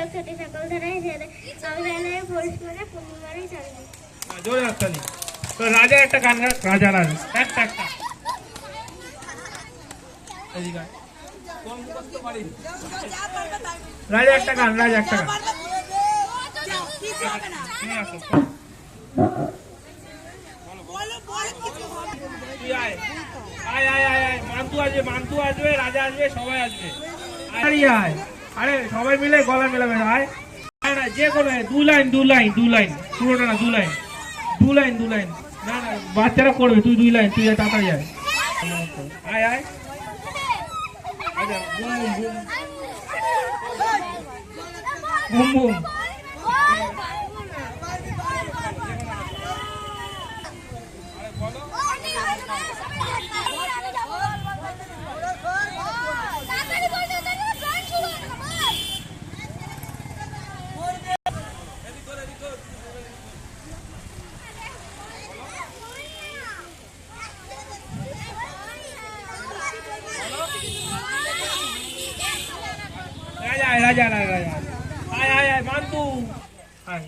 লক্ষ্যটি সকল ধারায় ছেড়ে সংবিধানের পরিষ্কারে পূর্ণবারই চলবে। জোরে হাততালি। তো রাজা একটা গান গা, রাজা রাজা একটা একটা এদিকে কোন মুখস্থ পারি রাজা একটা গান, রাজা একটা গান নিয়ে আসো। তুই আয় আয় আয় আয় আয় মান্তু আসবে রাজা আসবে সবাই আসবে। আয় আরে সবাই মিলে গলা মেলাবে। আয় না যে কোনো দু লাইন পুরোটা না, দু লাইন না না বাচ্চারা করবে। তুই 2 লাইন, তুই তাড়াতাড়ি আয় আয় আয়। আচ্ছা বুম বুম রাজা আয় মান্তু আয়।